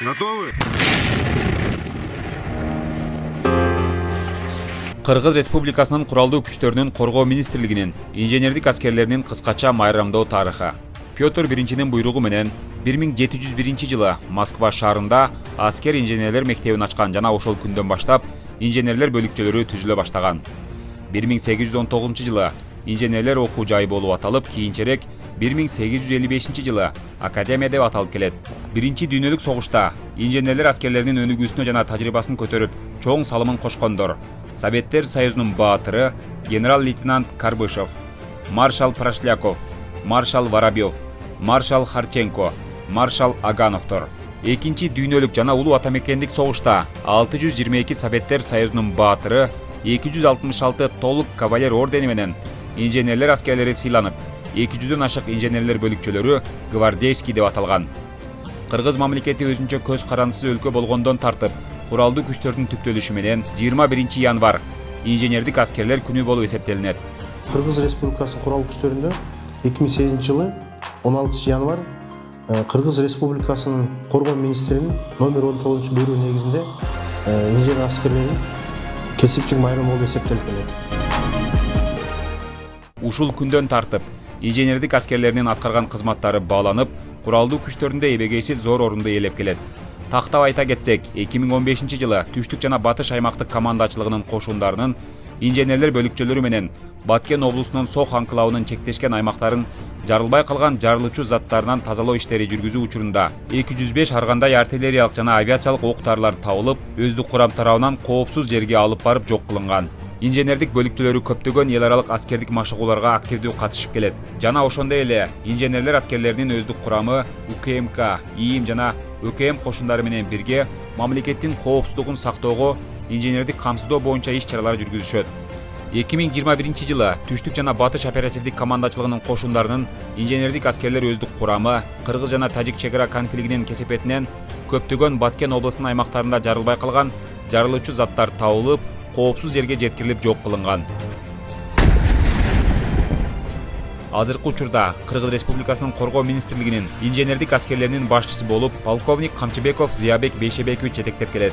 Готовы? Кыргыз Республикасынын куралдуу күчтөрүнүн коргоо министрлигинин инженердик аскерлеринин кыскача майрамдоо тарыхы. Петр Биринчинин буйругу менен 1701-жылы Москва шаарында аскер инженерлер мектебин ачкан жана ошол күндөн баштап инженерлер бөлүкчөлөрү түзүлө баштаган. 1819-жылы инженерлер окуу жайы болуп аталып, кийинчерээк 1855-жылы Академия деп аталып келет. Биринчи дүйнөлүк согушта инженерлер аскерлеринин өнүгүүсүнө жана тажрыйбасын көтөрүп, чоң салымын кошкондор Советтер Союзунун баатыры генерал-лейтенант Карбышев, маршал Прошляков, маршал Воробьев, маршал Харченко, маршал Агановтор. Экинчи дүйнөлүк жана улуу атамекендик согушта 622 Советтер Союзунун баатыры 266 толук кавалер ордени менен инженерлер аскерлери сыйланып, 200дөн ашык инженерлер бөлүкчөлөрү гвардейский деп аталган. Кыргыз мамлекети өзүнчө көз карандысыз өлкө болгондон тартып, куралдуу күчтөрдүн түптөлүшү менен 21 январь инженердик аскерлер күнү болуп эсептелинет. Кыргыз Республикасынын куралдуу күчтөрүндө 2008-жылы 16 январь Кыргыз Республикасынын коргоо министринин номер 19 буйругу негизинде инженер аскерлеринин кесиптик майрамы болуп эсептелип келет. Ушул күндөн тартып инженердик аскерлеринин аткарган кызматтары бааланып, куралдуу күчтөрүндө эбегейсиз зор орунду ээлеп келет. Тактап айта кетсек, 2015-жылы Түштүк жана Батыш аймактык командачылыгынын кошундарынын инженерлер бөлүкчөлөрү менен Баткен облусунун Сох анклавынын чектешкен аймактарын жарылбай калган жарылуучу заттарынан тазалоо иштери жүргүзүү учурунда 205 ар кандай артиллериялык жана авиациялык ок-дарылар табылып, өздүк курам тарабынан коопсуз жерге алып барып жок кылынган. Инженердик бөлүкчөлөрү көптөгөн эл аралык аскердик машыгууларга активдүү катышып келет. Жана ошондой эле инженерлер аскерлеринин өздүк курамы УКМК, ИИМ жана ÖKM кошундары менен бирге мамлекеттин коопсуздугун сактоого инженердик камсыздоо боюнча иш-чаралар жүргүзүшөт. 2021-жылы Түштүк жана Батыш оперативдик командачылыгынын кошундарынын инженердик аскерлер өздүк курамы Кыргыз жана Тажик чек ара конфликтинин кесепетинен көптөгөн Баткен облусунун аймактарында жарылбай калган жарылуучу заттар табылып, коопсуз жерге жеткирилип жок кылынган. Азыркы учурда Кыргыз Республикасынын коргоо министрлигинин инженердик аскерлеринин башчысы болуп полковник Камчыбеков Зыябек Бейшебекович жетектеп келет.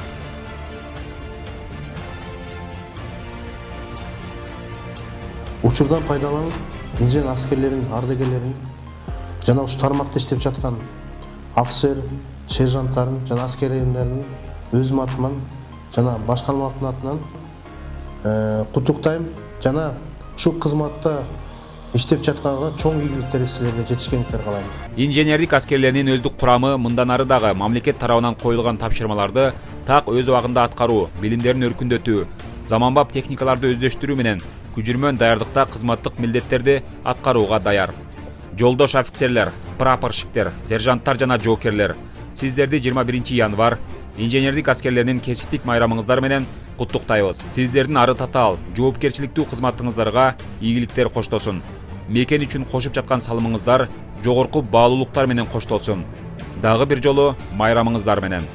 Учурдан пайдаланып, инженер аскерлерин, ардагерлерин жана ушу тармакта иштеп жаткан офицер, сержанттарын жана аскерлердин өзүм атыман жана башкармалыктын атынан куттуктайм жана ушул кызматта иштеп жатканга чоң ийгиликтер силерге жетишкендиктер каалайм. Инженердик аскерлеринин өздүк курамы мындан ары дагы мамлекет тарабынан коюлган тапшырмаларды так өз убагында аткаруу, билимдерин өркүндөтүү, заманбап техникаларды өздөштүрүү менен күжүрмөн даярдыкта кызматтык милдеттерди аткарууга даяр. Жолдош офицерлер, прапорщиктер, сержанттар жана жоокерлер, сиздерди 21 январь инженердик аскерлеринин кесиптик майрамыңыздар менен куттуктайбыз. Сиздердин ары татаал, жоопкерчиликтүү кызматыңыздарга ийгиликтер коштолсун. Мекен үчүн кошуп жаткан салымыңыздар жогорку баалуулуктар менен коштолсун. Дагы бир жолу майрамыңыздар менен.